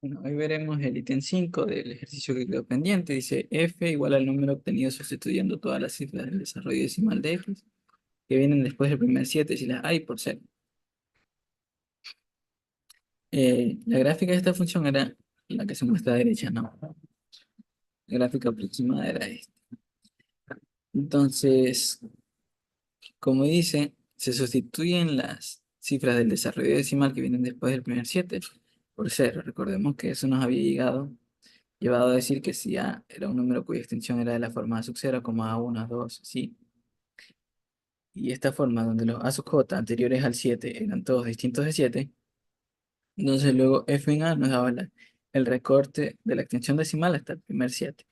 Bueno, hoy veremos el ítem 5 del ejercicio que quedó pendiente. Dice f igual al número obtenido sustituyendo todas las cifras del desarrollo decimal de x que vienen después del primer 7 si las hay por cero. La gráfica de esta función era la que se muestra a la derecha, ¿no? La gráfica aproximada era esta. Entonces, como dice, se sustituyen las cifras del desarrollo decimal que vienen después del primer 7 por cero. Recordemos que eso nos había llevado a decir que si A era un número cuya extensión era de la forma A sub 0, como A1, A2, sí. Y esta forma donde los A sub j anteriores al 7 eran todos distintos de 7, entonces luego f en A nos daba el recorte de la extensión decimal hasta el primer 7.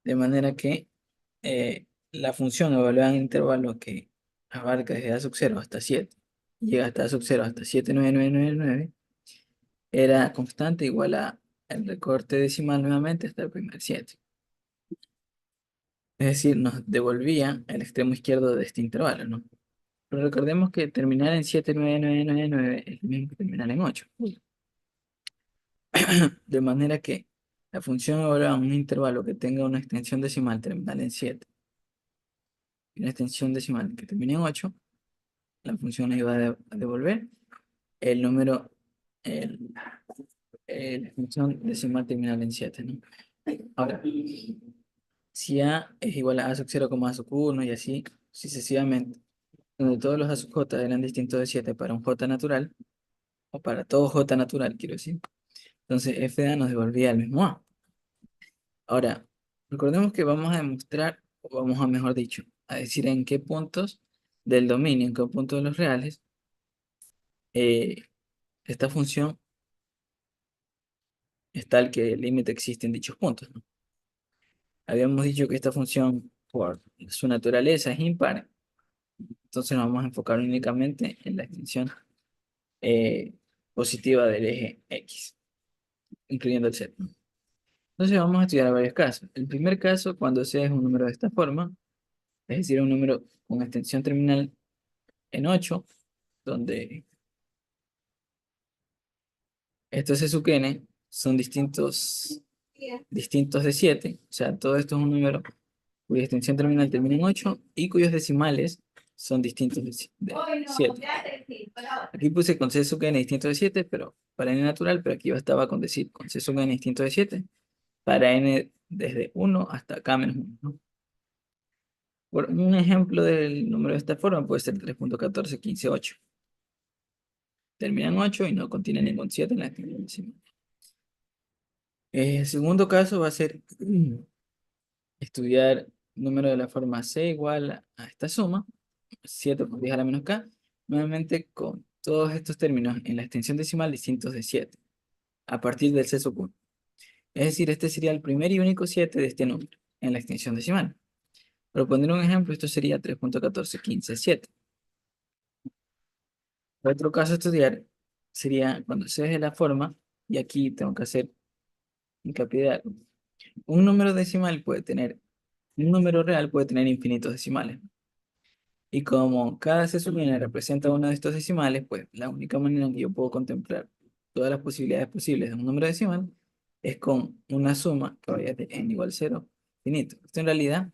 De manera que la función evaluada en intervalo que abarca desde A sub 0 hasta 7, y llega hasta A sub 0 hasta 79999, era constante igual a el recorte decimal nuevamente hasta el primer 7. Es decir, nos devolvía el extremo izquierdo de este intervalo, ¿no? Pero recordemos que terminar en 79999 es lo mismo que terminar en 8. De manera que la función evalúa un intervalo que tenga una extensión decimal terminal en 7 y una extensión decimal que termine en 8, la función nos iba a devolver el número, el, la extensión decimal terminal en 7, ¿no? Ahora, si A es igual a sub 0 como A sub 1 y así sucesivamente, donde todos los A sub j eran distintos de 7 para un j natural, o para todo j natural, quiero decir. Entonces f de A nos devolvía el mismo A. Ahora, recordemos que vamos a demostrar, o vamos a, mejor dicho, a decir en qué puntos del dominio, en qué puntos de los reales, eh, esta función es tal que el límite existe en dichos puntos, ¿no? Habíamos dicho que esta función, por su naturaleza, es impar, entonces nos vamos a enfocar únicamente en la extensión eh, positiva del eje X, incluyendo el Z, ¿no? Entonces vamos a estudiar varios casos. El primer caso, cuando C es un número de esta forma, es decir, un número con extensión terminal en 8, donde estos C sub n son distintos de 7, o sea, todo esto es un número cuya extensión terminal termina en 8 y cuyos decimales son distintos de 7. Aquí puse con C sub n distinto de 7, pero para n natural, pero aquí bastaba con decir con C sub n distinto de 7 para n desde 1 hasta k menos 1, ¿no? Por un ejemplo del número de esta forma puede ser 3.1415,8. Termina en 8 y no contiene ningún 7 en la extensión decimal. El segundo caso va a ser estudiar número de la forma C igual a esta suma, 7 por 10 a la menos k, nuevamente con todos estos términos en la extensión decimal distintos de 7, a partir del C sub 1. Es decir, este sería el primer y único 7 de este número en la extensión decimal. Para poner un ejemplo, esto sería 3.1415,7. Otro caso a estudiar sería cuando se de la forma, y aquí tengo que hacer hincapié de algo. Un número decimal puede tener, un número real puede tener infinitos decimales. Y como cada C sub n representa uno de estos decimales, pues la única manera en que yo puedo contemplar todas las posibilidades posibles de un número decimal es con una suma que vaya de n igual 0 infinito. Esto en realidad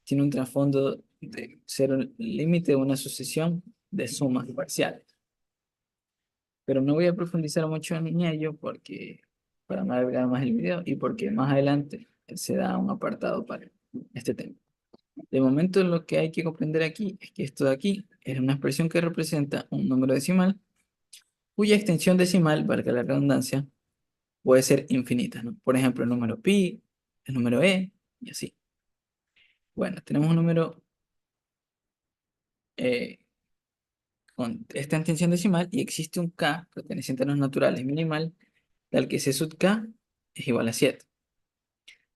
tiene un trasfondo de cero límite de una sucesión de sumas parciales. Pero no voy a profundizar mucho en ello porque para no alargar más el video y porque más adelante se da un apartado para este tema. De momento lo que hay que comprender aquí es que esto de aquí es una expresión que representa un número decimal cuya extensión decimal, valga la redundancia, puede ser infinita, ¿no? Por ejemplo, el número pi, el número e y así. Bueno, tenemos un número eh, con esta extensión decimal y existe un k perteneciente a los naturales minimal tal que c sub k es igual a 7.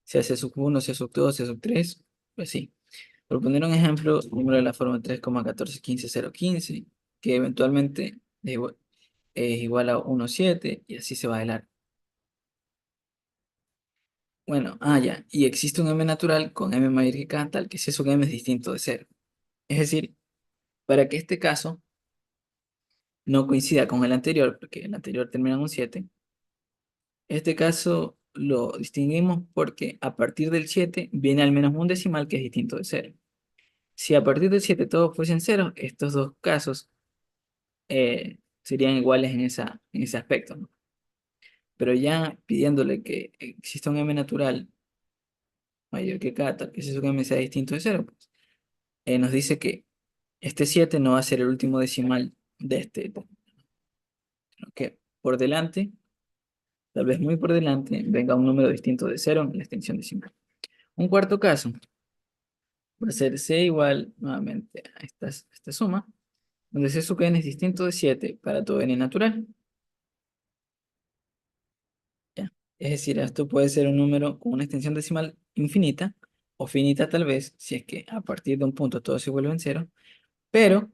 Sea C sub 1, C sub 2, C sub 3, pues sí. Por poner un ejemplo, número de la forma 3,1415015, que eventualmente es igual a 1,7 y así se va de largo. Bueno, ya, y existe un m natural con m mayor que k tal que C sub m es distinto de 0. Es decir, para que este caso no coincida con el anterior, porque el anterior termina en un 7, este caso lo distinguimos porque a partir del 7 viene al menos un decimal que es distinto de cero. Si a partir del 7 todos fuesen ceros, estos dos casos serían iguales en ese aspecto, ¿no? Pero ya pidiéndole que exista un m natural mayor que k, tal que ese m sea distinto de cero, pues, nos dice que este 7 no va a ser el último decimal de este, sino que por delante, tal vez muy por delante, venga un número distinto de cero en la extensión decimal. Un cuarto caso va a ser c igual nuevamente a esta suma, donde c sub n es distinto de 7 para todo n natural. ¿Ya? Es decir, esto puede ser un número con una extensión decimal infinita o finita tal vez, si es que a partir de un punto todo se vuelve en cero, pero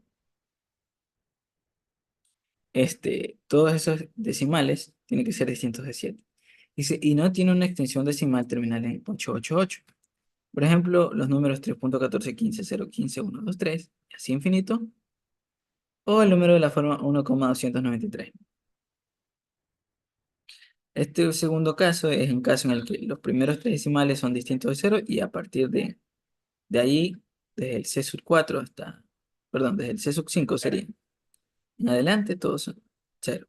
todos esos decimales tienen que ser distintos de 7. Dice, y no tiene una extensión decimal terminal en 888. Por ejemplo, los números 3.1415, 015, 123, y así infinito, o el número de la forma 1,293. Este segundo caso es un caso en el que los primeros tres decimales son distintos de cero y a partir de ahí, desde el C sub 4 hasta, perdón, desde el C sub 5 sería en adelante, todos son cero.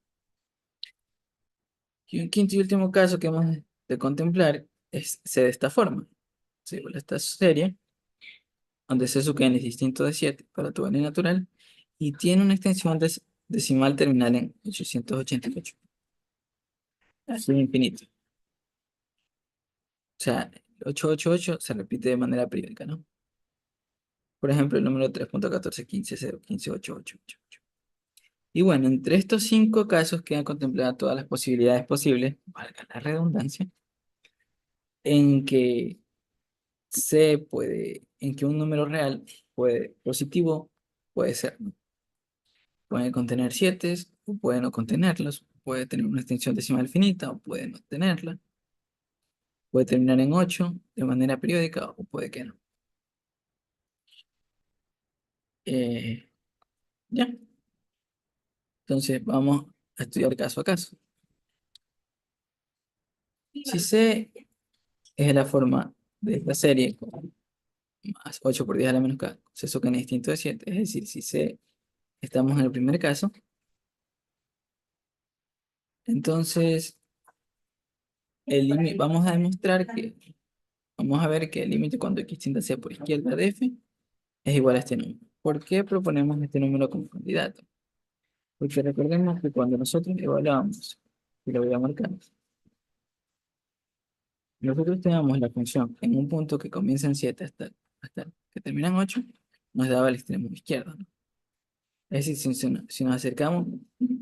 Y un quinto y último caso que hemos de contemplar es C de esta forma. C igual a esta serie, donde C sub n es distinto de 7 para todo n natural y tiene una extensión decimal terminal en 888. Así infinito. O sea, el 888 se repite de manera periódica, ¿no? Por ejemplo, el número 3.1415, 015, 888. Y bueno, entre estos cinco casos quedan contempladas todas las posibilidades posibles, valga la redundancia, en que en que un número real positivo puede ser, ¿no? Puede contener 7 o puede no contenerlos, puede tener una extensión decimal finita o puede no tenerla, puede terminar en 8 de manera periódica o puede que no. Eh, ya, entonces vamos a estudiar caso a caso. Si C es la forma de esta serie con más 8 por 10 a la menos k, C sub n es distinto de 7, es decir, si C estamos en el primer caso, entonces vamos a demostrar que, vamos a ver que el límite cuando x tiende hacia por izquierda de f es igual a este número. ¿Por qué proponemos este número como candidato? Porque recordemos que cuando nosotros evaluamos, y lo voy a marcar, nosotros tenemos la función en un punto que comienza en 7 hasta que termina en 8, nos daba el extremo izquierdo, ¿no? Es decir, si nos acercamos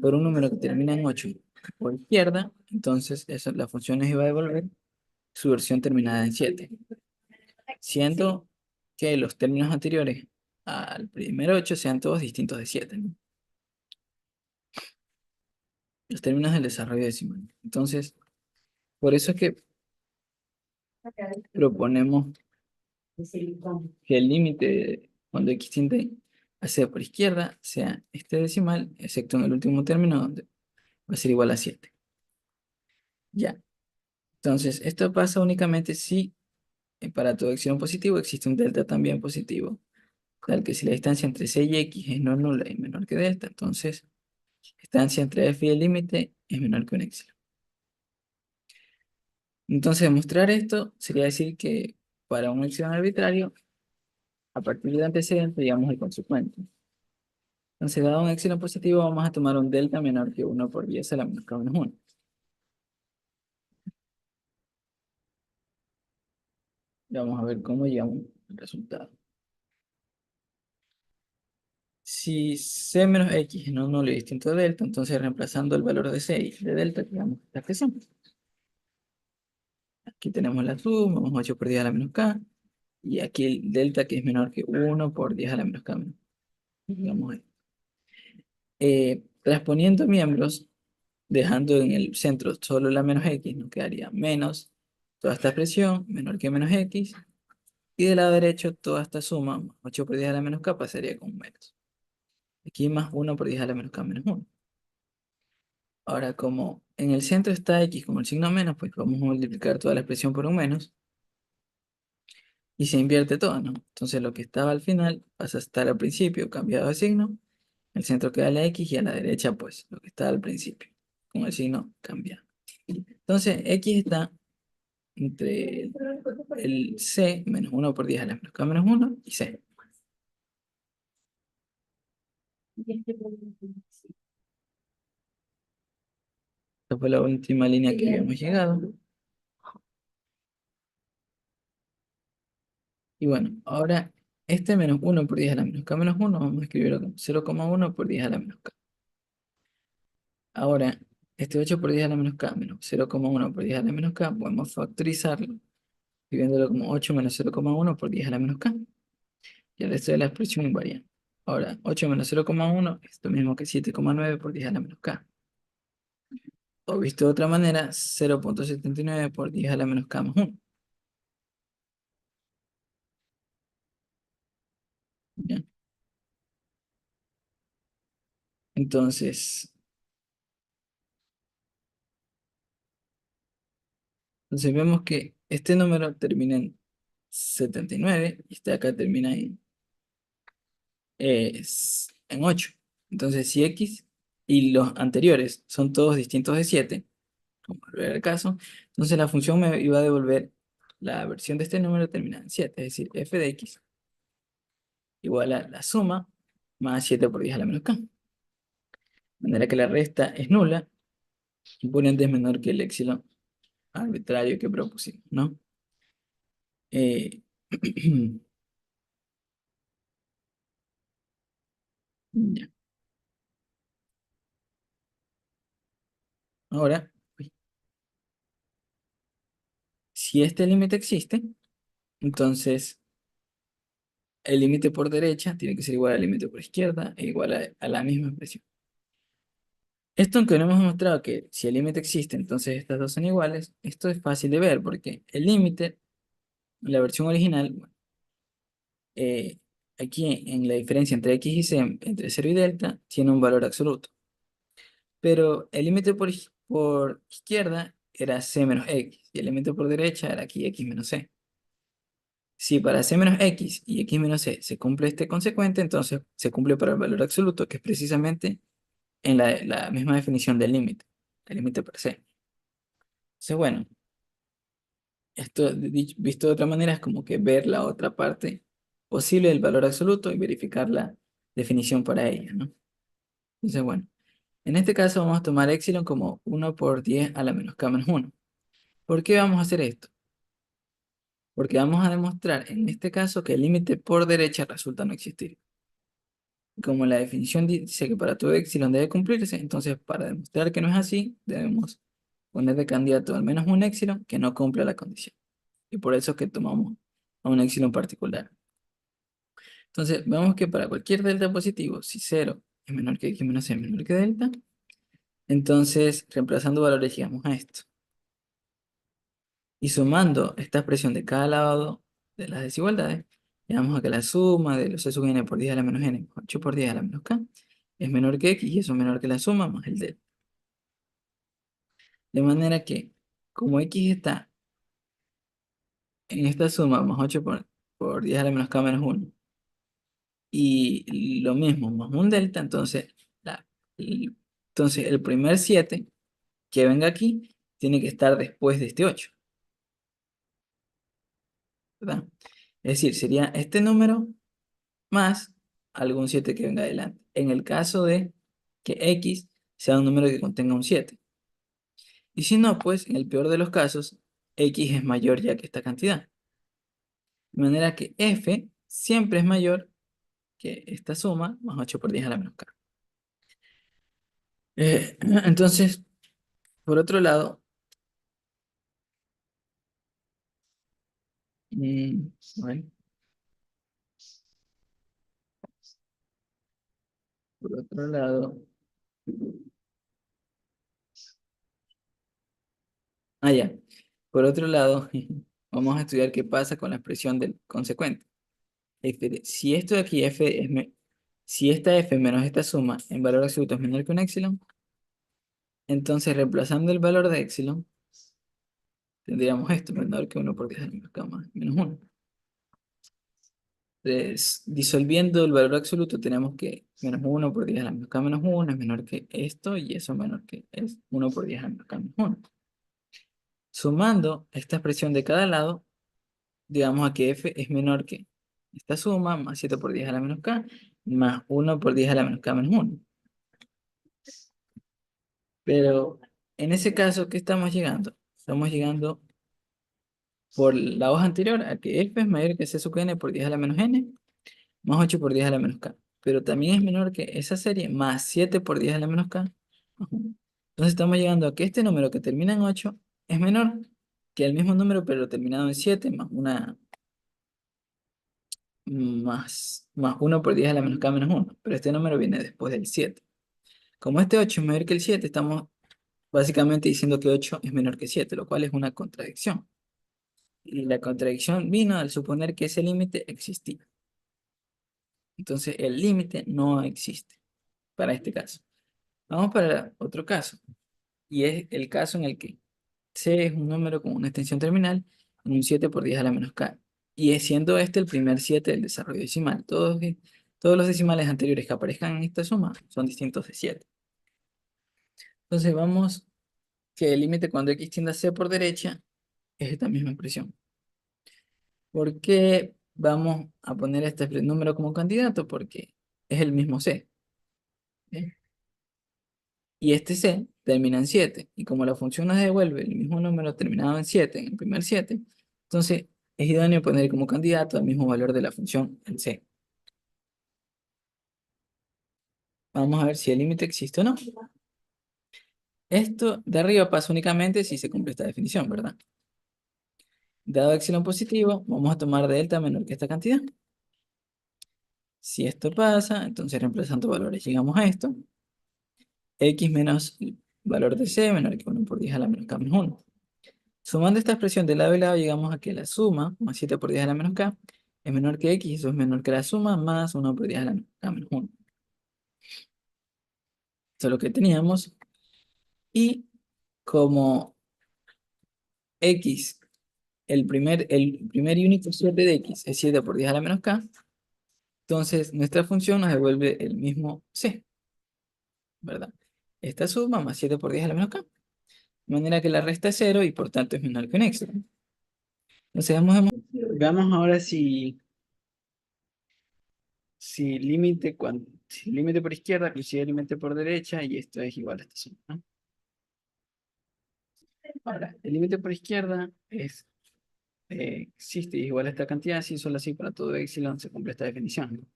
por un número que termina en 8 por izquierda, entonces la función nos iba a devolver su versión terminada en 7, siendo que los términos anteriores al primer 8 sean todos distintos de 7, ¿no? Los términos del desarrollo decimal. Entonces, por eso es que proponemos que el límite cuando x tiende hacia por izquierda sea este decimal, excepto en el último término donde va a ser igual a 7. Ya. Entonces, esto pasa únicamente si para todo epsilon positivo existe un delta también positivo, tal que si la distancia entre c y x es no nula y menor que delta, entonces la distancia entre f y el límite es menor que un epsilon. Entonces, demostrar esto sería decir que para un epsilon arbitrario, a partir del antecedente, digamos el consecuente. Entonces, dado un epsilon positivo, vamos a tomar un delta menor que 1 por 10 a la menos k menos 1. Y vamos a ver cómo llegamos al resultado. Si c menos x no es nulo y distinto de delta, entonces reemplazando el valor de c y de delta, digamos esta expresión. Aquí tenemos la suma, vamos 8 por 10 a la menos k, y aquí el delta que es menor que 1 por 10 a la menos k menos. Digamos ahí. Transponiendo miembros, dejando en el centro solo la menos x, nos quedaría menos toda esta expresión, menor que menos x, y del lado derecho toda esta suma, 8 por 10 a la menos k, pasaría con menos. Aquí más 1 por 10 a la menos k menos 1. Ahora, como en el centro está x como el signo menos, pues vamos a multiplicar toda la expresión por un menos y se invierte todo, ¿no? Entonces lo que estaba al final pasa a estar al principio cambiado de signo, el centro queda la x y a la derecha pues lo que estaba al principio, con el signo cambiado. Entonces x está entre el c menos 1 por 10 a la menos k menos 1 y c. Esta fue la última línea que habíamos llegado. Y bueno, ahora este menos 1 por 10 a la menos k menos 1 vamos a escribirlo como 0,1 por 10 a la menos k. Ahora, este 8 por 10 a la menos k menos 0,1 por 10 a la menos k, podemos factorizarlo, escribiéndolo como 8 menos 0,1 por 10 a la menos k. Y el resto de la expresión invariante. Ahora, 8 menos 0,1 es lo mismo que 7,9 por 10 a la menos k. O visto de otra manera, 0,79 por 10 a la menos k más 1. ¿Ya? Entonces, entonces vemos que este número termina en 79 y este de acá termina en 8. Entonces, si x y los anteriores son todos distintos de 7, como era el caso, entonces la función me iba a devolver la versión de este número terminada en 7, es decir, f de x igual a la suma más 7 por 10 a la menos k. De manera que la resta es nula y por ende es menor que el épsilon arbitrario que propusimos, ¿no? Eh, ya. Ahora, uy, si este límite existe, entonces el límite por derecha tiene que ser igual al límite por izquierda e igual a la misma expresión. Esto, aunque no hemos demostrado que si el límite existe, entonces estas dos son iguales, esto es fácil de ver porque el límite, la versión original, bueno, eh, aquí en la diferencia entre x y c, entre 0 y delta, tiene un valor absoluto. Pero el límite por izquierda era c menos x y el límite por derecha era aquí x menos c. Si para c menos x y x menos c se cumple este consecuente, entonces se cumple para el valor absoluto, que es precisamente en la misma definición del límite, el límite por c. Entonces, bueno, esto visto de otra manera es como que ver la otra parte posible del valor absoluto y verificar la definición para ella, ¿no? Entonces, bueno, en este caso vamos a tomar epsilon como 1 por 10 a la menos k menos 1. ¿Por qué vamos a hacer esto? Porque vamos a demostrar en este caso que el límite por derecha resulta no existir. Como la definición dice que para todo epsilon debe cumplirse, entonces para demostrar que no es así, debemos poner de candidato al menos un epsilon que no cumpla la condición. Y por eso es que tomamos a un epsilon particular. Entonces, vemos que para cualquier delta positivo, si 0 es menor que x menos c menor que delta, entonces reemplazando valores llegamos a esto. Y sumando esta expresión de cada lado de las desigualdades, llegamos a que la suma de los c sub n por 10 a la menos n, 8 por 10 a la menos k, es menor que x y eso es menor que la suma más el delta. De manera que, como x está en esta suma más 8 por 10 a la menos k menos 1, y lo mismo más un delta, entonces, entonces el primer 7 que venga aquí tiene que estar después de este 8, ¿verdad? Es decir, sería este número más algún 7 que venga adelante. En el caso de que x sea un número que contenga un 7. Y si no, pues en el peor de los casos, x es mayor ya que esta cantidad. De manera que f siempre es mayor que esta suma más 8 por 10 a la menos k. Entonces, por otro lado, bueno, por otro lado, ya. Por otro lado, vamos a estudiar qué pasa con la expresión del consecuente. Si esto de aquí, si esta f menos esta suma en valor absoluto es menor que un epsilon, Entonces, reemplazando el valor de epsilon, tendríamos esto, menor que 1 por 10 a la menos k más menos 1. Entonces, disolviendo el valor absoluto, tenemos que menos 1 por 10 a la menos k menos 1 es menor que esto y eso menor que es 1 por 10 a la menos k menos 1. Sumando esta expresión de cada lado, digamos a que f es menor que esta suma más 7 por 10 a la menos k más 1 por 10 a la menos k menos 1. Pero en ese caso, ¿qué estamos llegando? Estamos llegando por la hoja anterior a que f es mayor que c sub n por 10 a la menos n más 8 por 10 a la menos k. Pero también es menor que esa serie más 7 por 10 a la menos k más 1. Entonces estamos llegando a que este número que termina en 8 es menor que el mismo número pero terminado en 7 más 1 por 10 a la menos k menos 1. Pero este número viene después del 7. Como este 8 es mayor que el 7, estamos básicamente diciendo que 8 es menor que 7, lo cual es una contradicción. Y la contradicción vino al suponer que ese límite existía. Entonces el límite no existe para este caso. Vamos para otro caso. Y es el caso en el que C es un número con una extensión terminal en un 7 por 10 a la menos k. Y es siendo este el primer 7 del desarrollo decimal. Todos los decimales anteriores que aparezcan en esta suma son distintos de 7. Entonces vamos que el límite cuando x tiende a C por derecha es esta misma expresión. ¿Por qué vamos a poner este número como candidato? Porque es el mismo C. ¿Eh? Y este C termina en 7. Y como la función nos devuelve el mismo número terminado en 7, en el primer 7, entonces es idóneo poner como candidato el mismo valor de la función en C. Vamos a ver si el límite existe o no. Esto de arriba pasa únicamente si se cumple esta definición, ¿verdad? Dado epsilon positivo, vamos a tomar delta menor que esta cantidad. Si esto pasa, entonces reemplazando valores llegamos a esto. X menos el valor de C menor que 1 por 10 a la menos k menos 1. Sumando esta expresión de lado y lado, llegamos a que la suma, más 7 por 10 a la menos k, es menor que x, eso es menor que la suma, más 1 por 10 a la menos k menos 1. Eso es lo que teníamos. Y como x, el primer y único 7 de x es 7 por 10 a la menos k, entonces nuestra función nos devuelve el mismo c, ¿verdad? Esta suma más 7 por 10 a la menos k. De manera que la resta es 0 y por tanto es menor que un extra. Entonces veamos ahora si límite por izquierda inclusive límite por derecha y esto es igual a esta suma, ¿no? Ahora, el límite por izquierda existe y es igual a esta cantidad, si solo así para todo epsilon se cumple esta definición.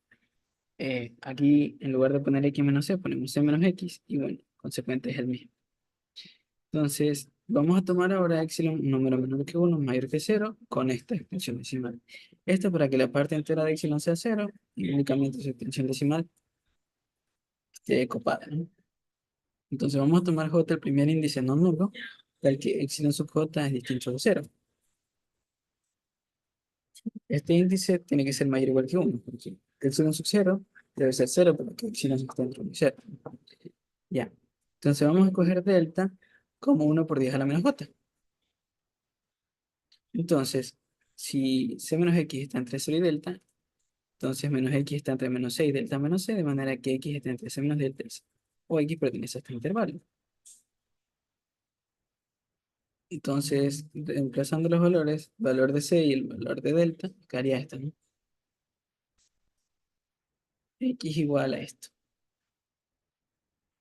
Aquí en lugar de poner x menos c ponemos c menos x y bueno, consecuente es el mismo. Entonces, vamos a tomar ahora epsilon un número menor que 1, mayor que 0, con esta extensión decimal. Esto para que la parte entera de epsilon sea 0 y únicamente su extensión decimal esté copada, ¿no? Entonces vamos a tomar j el primer índice no nulo, del que epsilon sub j es distinto de 0. Este índice tiene que ser mayor o igual que 1, porque epsilon sub 0 debe ser 0, porque epsilon sub está dentro de 0. Ya. Entonces vamos a coger delta como 1 por 10 a la menos j. Entonces, si c menos x está entre 0 y delta, entonces menos x está entre menos c y delta menos c, de manera que x está entre c menos delta y c. O x pertenece a este intervalo. Entonces, reemplazando los valores, valor de C y el valor de delta, quedaría esto, ¿no? X igual a esto.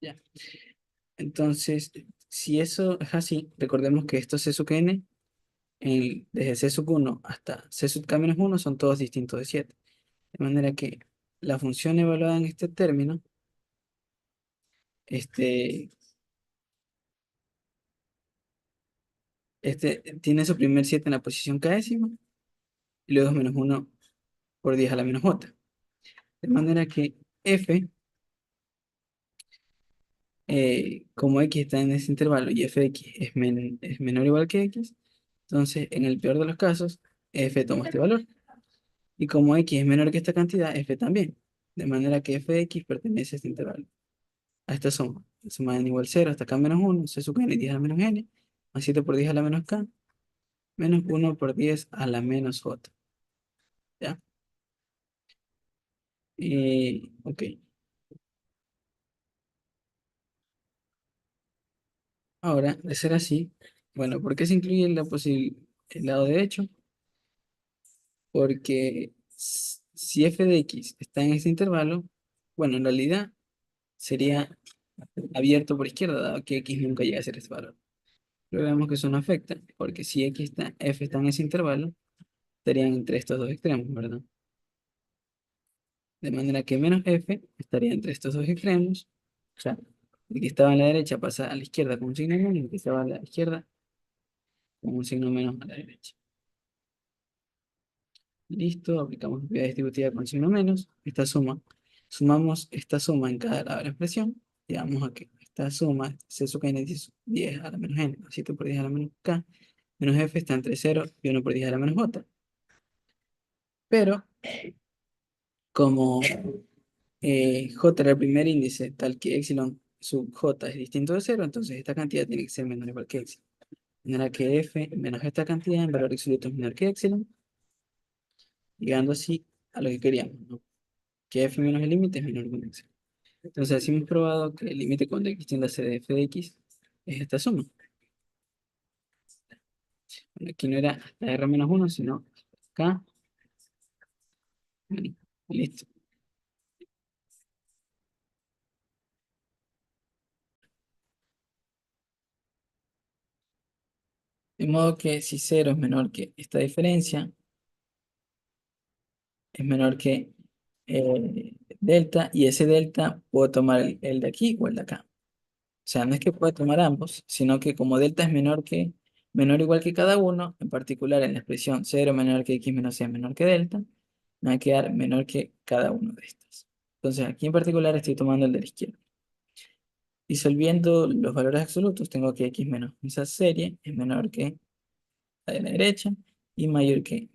Ya. Entonces, si eso es así, recordemos que estos C sub n, desde C sub 1 hasta C sub k menos 1 son todos distintos de 7. De manera que la función evaluada en este término, este, tiene su primer 7 en la posición késima y luego es menos 1 por 10 a la menos j. De manera que f como x está en ese intervalo y f de x es menor o igual que x, entonces en el peor de los casos, f toma este valor. Y como x es menor que esta cantidad, f también. De manera que f de x pertenece a este intervalo, a esta suma. suma de n igual 0 hasta k menos 1, c sub n 10 a la menos n, más 7 por 10 a la menos k, menos 1 por 10 a la menos j. ¿Ya? Ok. Ahora, de ser así, bueno, ¿por qué se incluye el lado derecho? Porque si f de x está en este intervalo, bueno, en realidad sería abierto por izquierda, dado que x nunca llega a ser este valor. Pero vemos que eso no afecta, porque si f está en ese intervalo, estarían entre estos dos extremos, ¿verdad? De manera que menos f estaría entre estos dos extremos. O sea, el que estaba a la derecha pasa a la izquierda con un signo menos, y el que estaba a la izquierda con un signo menos a la derecha. Listo, aplicamos propiedad distributiva con signo menos. Esta suma, sumamos esta suma en cada lado de la expresión. Llegamos a que esta suma, c sub n 10 a la menos n, 7 por 10 a la menos k, menos f está entre 0 y 1 por 10 a la menos j. Pero, como j era el primer índice, tal que epsilon sub j es distinto de 0, entonces esta cantidad tiene que ser menor o igual que epsilon. De manera que f menos esta cantidad en valor absoluto es menor que epsilon, llegando así a lo que queríamos, ¿no? Que f menos el límite es menor que epsilon. Entonces, así hemos probado que el límite cuando x tiende a c de f de x es esta suma. Bueno, aquí no era hasta r menos 1, sino k. Bueno, listo. De modo que si 0 es menor que esta diferencia, es menor que delta, y ese delta puedo tomar el de aquí o el de acá. O sea, no es que pueda tomar ambos, sino que como delta es menor o igual que cada uno, en particular en la expresión 0 menor que x menos c menor que delta, me va a quedar menor que cada uno de estos. Entonces aquí en particular estoy tomando el de la izquierda. Disolviendo los valores absolutos, tengo que x menos esa serie es menor que la de la derecha y mayor que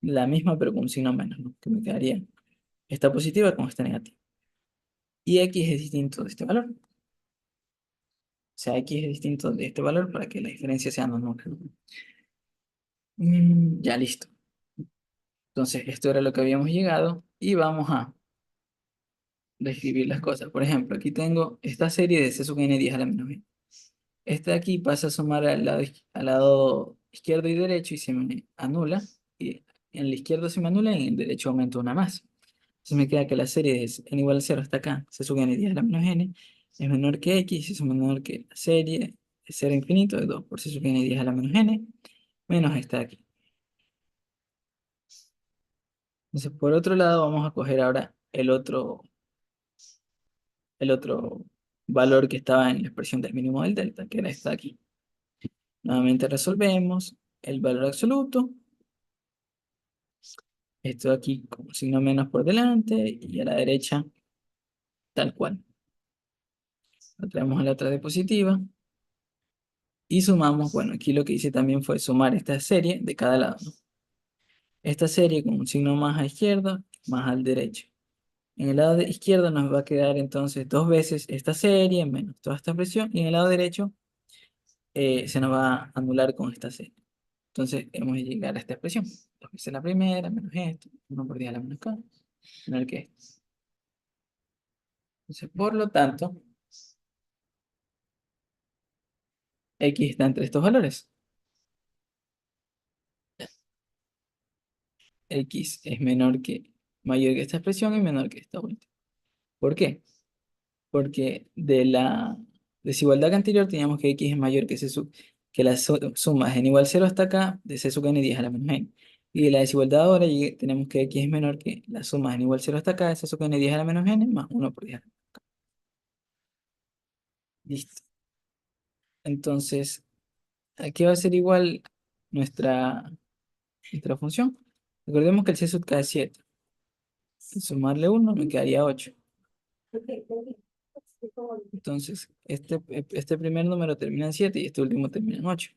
la misma pero con un signo menos, ¿no? Que me quedaría esta positiva con esta negativa. Y x es distinto de este valor. O sea, x es distinto de este valor para que la diferencia sea no nula. Ya listo. Entonces, esto era lo que habíamos llegado y vamos a describir las cosas. Por ejemplo, aquí tengo esta serie de c sub n 10 a la menos n. Esta de aquí pasa a sumar al lado izquierdo y derecho y se me anula. Y en la izquierda se me anula y en el derecho aumento una más. Entonces me queda que la serie es n igual a 0 hasta acá, c sub n 10 a la menos n, es menor que x y es menor que la serie de 0 a infinito de 2 por c sub n 10 a la menos n, menos esta de aquí. Entonces, por otro lado, vamos a coger ahora el otro valor que estaba en la expresión del mínimo del delta, que era esta de aquí. Nuevamente resolvemos el valor absoluto. Esto de aquí con signo menos por delante y a la derecha tal cual. Lo traemos a la otra diapositiva y sumamos. Bueno, aquí lo que hice también fue sumar esta serie de cada lado, ¿no? Esta serie con un signo más a izquierda, más al derecho. En el lado de izquierdo nos va a quedar entonces dos veces esta serie menos toda esta expresión, y en el lado derecho se nos va a anular con esta serie. Entonces hemos de llegar a esta expresión. Dos veces la primera, menos esto, 1 por 10 a la menos k, menor que esto. Entonces, por lo tanto, x está entre estos valores. X es mayor que esta expresión y menor que esta última. ¿Por qué? Porque de la desigualdad anterior teníamos que x es mayor que que la suma es n igual 0 hasta acá de c sub n 10 a la menos n. Y de la desigualdad ahora tenemos que x es menor que la suma es n igual 0 hasta acá de c sub n 10 a la menos n más 1 por 10. Listo. Entonces, aquí va a ser igual nuestra función. Recordemos que el c sub k es 7. Sumarle 1 me quedaría 8. Entonces, este primer número termina en 7 y este último termina en 8.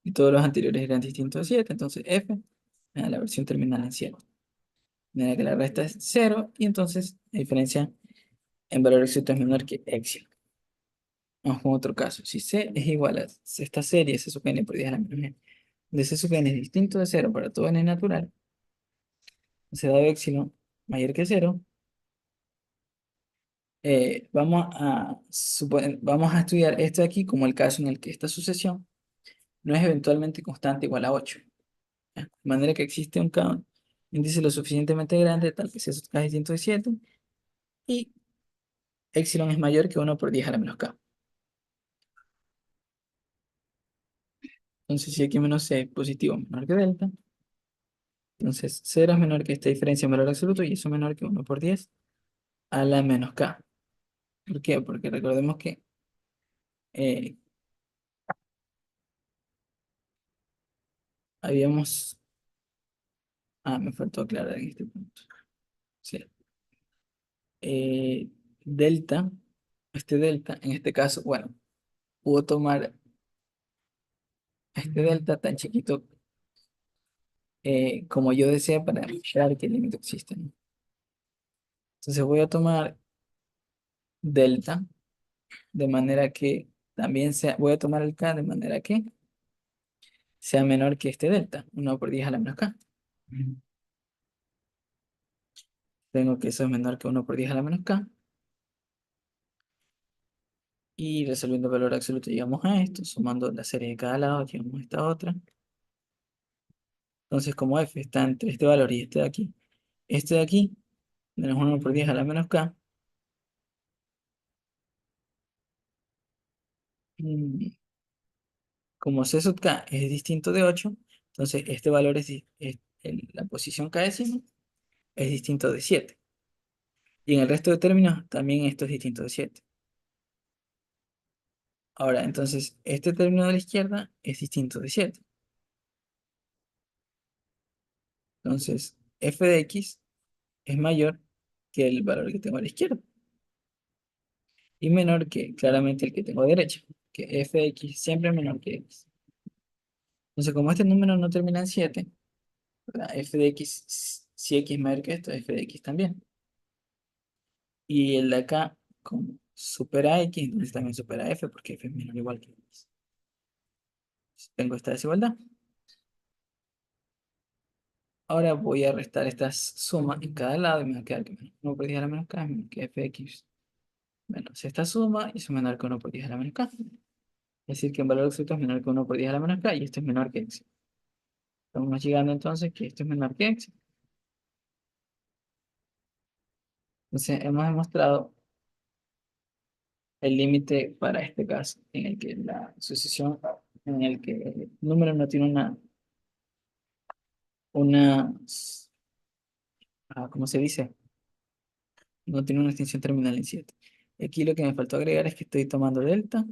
Y todos los anteriores eran distintos a 7, entonces f me da la versión terminal en 7. De manera que la resta es 0 y entonces la diferencia en valor absoluto es menor que epsilon. Vamos con otro caso. Si C es igual a esta serie, C sub n por 10 a la menos n, de C sub n es distinto de cero para todo n natural, se da epsilon mayor que cero, vamos a estudiar esto de aquí como el caso en el que esta sucesión no es eventualmente constante igual a 8. ¿Ya? De manera que existe un índice lo suficientemente grande tal que C sub k es distinto de 7 y epsilon es mayor que 1 por 10 a la menos k. Entonces, si x menos c es positivo menor que delta, entonces 0 es menor que esta diferencia en valor absoluto y eso es menor que 1 por 10 a la menos k. ¿Por qué? Porque recordemos que eh, habíamos... me faltó aclarar en este punto. Sí. Eh, delta, este delta, en este caso, bueno, puedo tomar este delta tan chiquito como yo desea para demostrar que el límite existe, ¿no? Entonces voy a tomar delta de manera que también sea, voy a tomar el k de manera que sea menor que este delta, 1 por 10 a la menos k. Tengo que eso es menor que 1 por 10 a la menos k. Y resolviendo el valor absoluto llegamos a esto, sumando la serie de cada lado, llegamos a esta otra. Entonces como f está entre este valor y este de aquí, menos 1 por 10 a la menos k, mm, como c sub k es distinto de 8, entonces este valor en la posición k décima es distinto de 7. Y en el resto de términos también esto es distinto de 7. Ahora, entonces, este término de la izquierda es distinto de 7. Entonces, f de x es mayor que el valor que tengo a la izquierda y menor que claramente el que tengo a la derecha, que f de x siempre es menor que x. Entonces, como este número no termina en 7, ¿verdad? F de x, si x es mayor que esto, f de x también. Y el de acá, como supera a x, entonces también supera a f porque f es menor o igual que x. Tengo esta desigualdad. Ahora voy a restar estas sumas en cada lado y me va a quedar que menos 1 por 10 a la menos k es menor que f de x menos esta suma y eso es menor que 1 por 10 a la menos k. Es decir, que en valor absoluto es menor que 1 por 10 a la menos k y esto es menor que x. Estamos llegando entonces que esto es menor que x. Entonces hemos demostrado el límite para este caso, en el que la sucesión, en el que el número no tiene una, ¿cómo se dice? No tiene una extensión terminal en 7. Aquí lo que me faltó agregar es que estoy tomando delta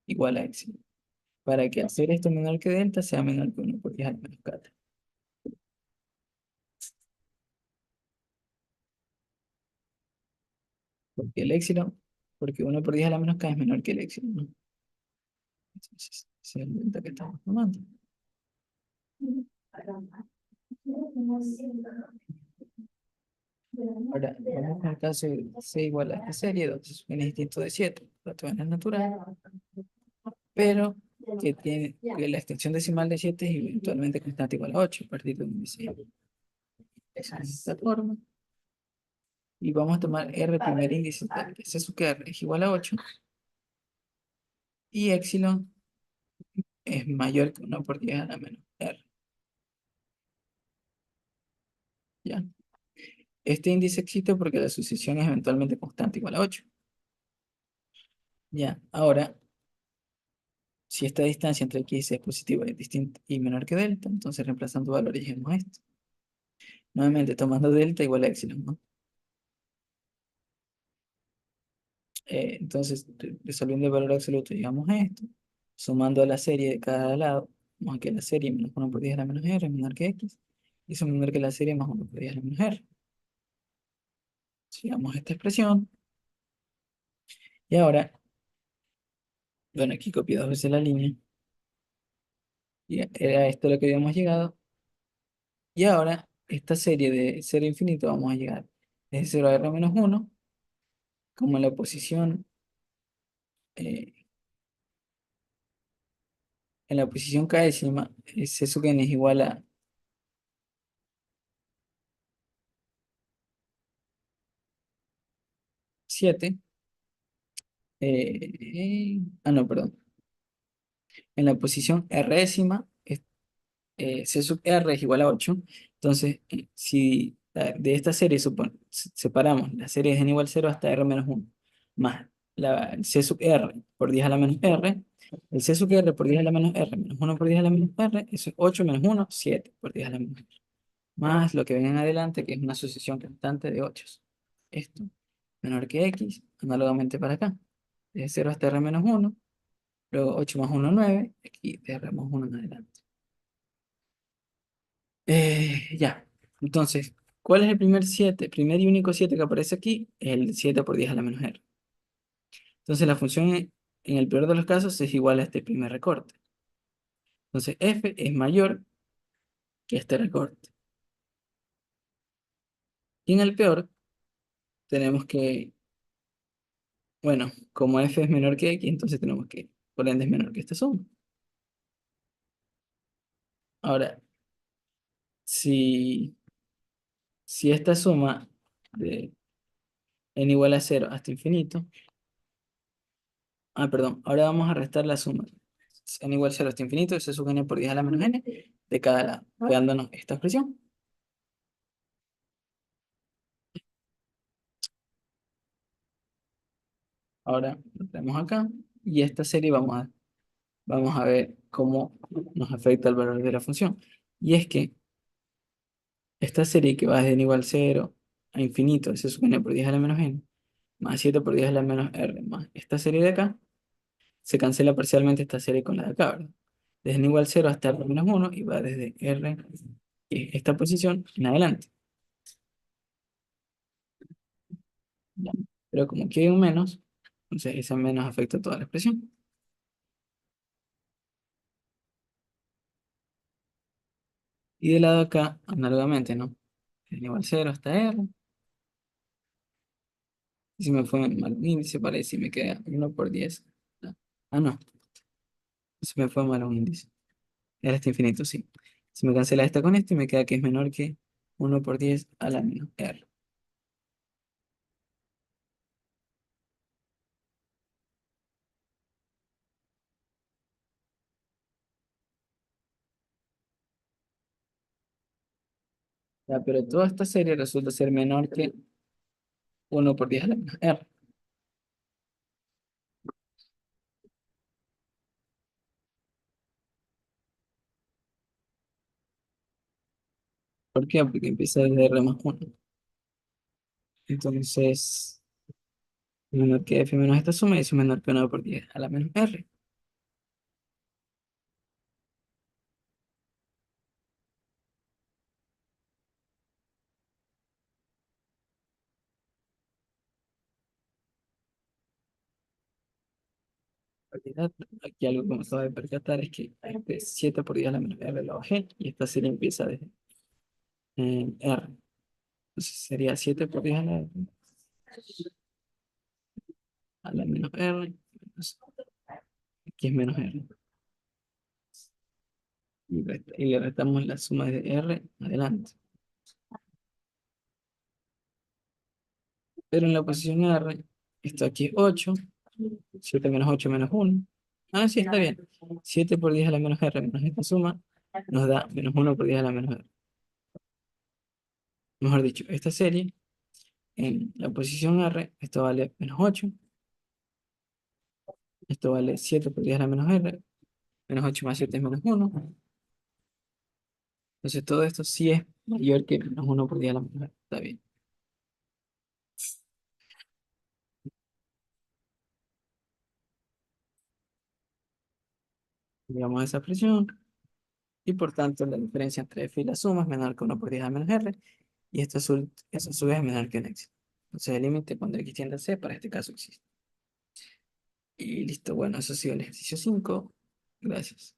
igual a x, para que hacer esto menor que delta sea menor que 1 por 10 a la menos k. Porque el epsilon, porque 1 por 10 a la menos k es menor que el epsilon, ¿no? Entonces, ese es el delta que estamos tomando. Ahora, vamos al caso de C igual a esta serie, donde es un distinto de 7, la n es natural, pero que tiene que la extensión decimal de 7 es eventualmente constante igual a 8, a partir de un índice. Esa es esta forma. Y vamos a tomar R primer índice tal que C sub R es igual a 8 y epsilon es mayor que 1 por 10 a la menos R. ¿Ya? Este índice existe porque la sucesión es eventualmente constante igual a 8. Ya, ahora, si esta distancia entre x y c es positiva y, distinta, y menor que delta, entonces reemplazando valores llegamos a esto. Nuevamente, tomando delta igual a epsilon, ¿no? Entonces, resolviendo el valor absoluto llegamos a esto. Sumando a la serie de cada lado, más que la serie menos 1 por 10 a la menos r es menor que x. Y eso es menor que la serie más 1 por 10 a la menos r. Sigamos esta expresión. Y ahora, bueno, aquí copié dos veces la línea. Y era esto lo que habíamos llegado. Y ahora, esta serie de 0 a infinito vamos a llegar desde 0 a r menos 1 como eh, en la posición k-décima, C sub n es igual a 7. No, perdón. En la posición r-décima, C sub r es igual a 8. Entonces, si de esta serie separamos las series n igual 0 hasta r-1, más la C sub r por 10 a la menos r, el C sub r por 10 a la menos r menos 1 por 10 a la menos r, eso es 8 menos 1, 7 por 10 a la menos r. Más lo que viene en adelante, que es una sucesión constante de 8. Esto menor que x, análogamente para acá. De 0 hasta r menos 1, luego 8 más 1, 9, aquí de r más 1 en adelante. Ya, entonces, ¿cuál es el primer 7? Primer y único 7 que aparece aquí, el 7 por 10 a la menos r. Entonces la función en el peor de los casos es igual a este primer recorte. Entonces f es mayor que este recorte. Y en el peor tenemos que, bueno, como f es menor que x, entonces tenemos que, por ende es menor que esta suma. Ahora, si, si esta suma de n igual a 0 hasta infinito, perdón, ahora vamos a restar la suma n igual a 0 hasta infinito, y se sube n por 10 a la menos n de cada lado, quedándonos esta expresión. Ahora lo tenemos acá, y esta serie vamos a ver cómo nos afecta el valor de la función. Y es que esta serie que va desde n igual a 0 a infinito, se sube n por 10 a la menos n, más 7 por 10 a la menos r, más esta serie de acá, se cancela parcialmente esta serie con la de acá, ¿verdad? Desde n igual a 0 hasta r menos 1 y va desde r, esta posición, en adelante. ¿Ya? Pero como aquí hay un menos, entonces ese menos afecta toda la expresión. Y del lado de acá, análogamente, ¿no? Desde n igual a 0 hasta r. Y si me fue mal un índice, para si me queda 1 por 10. No, se me fue mal un índice. Era este infinito, sí. Si me cancela esta con esto y me queda que es menor que 1 por 10 a la menos r. Ya, pero toda esta serie resulta ser menor que 1 por 10 a la menos r. ¿Por qué? Porque empieza desde r más 1. Entonces, menor que f menos esta suma y eso es menor que 1 por 10 a la menos r. En realidad, aquí algo que me acabo de percatar es que este 7 por 10 a la menos r lo bajé y esta serie empieza desde r. Entonces sería 7 por 10 a la menos r. Entonces, aquí es menos r. Y le restamos la suma de r adelante. Pero en la posición r, esto aquí es 8. 7 menos 8 menos 1. Sí, está bien. 7 por 10 a la menos r menos esta suma nos da menos 1 por 10 a la menos r. Mejor dicho, esta serie, en la posición r, esto vale menos 8. Esto vale 7 por 10 a la menos r. Menos 8 más 7 es menos 1. Entonces todo esto sí es mayor que menos 1 por 10 a la menos r. Está bien. Digamos esa expresión. Y por tanto la diferencia entre f y la suma es menor que 1 por 10 a la menos r. Y esto a su vez es menor que un x. Entonces el límite cuando x tiende a c, para este caso existe. Y listo, bueno, eso ha sido el ejercicio 5. Gracias.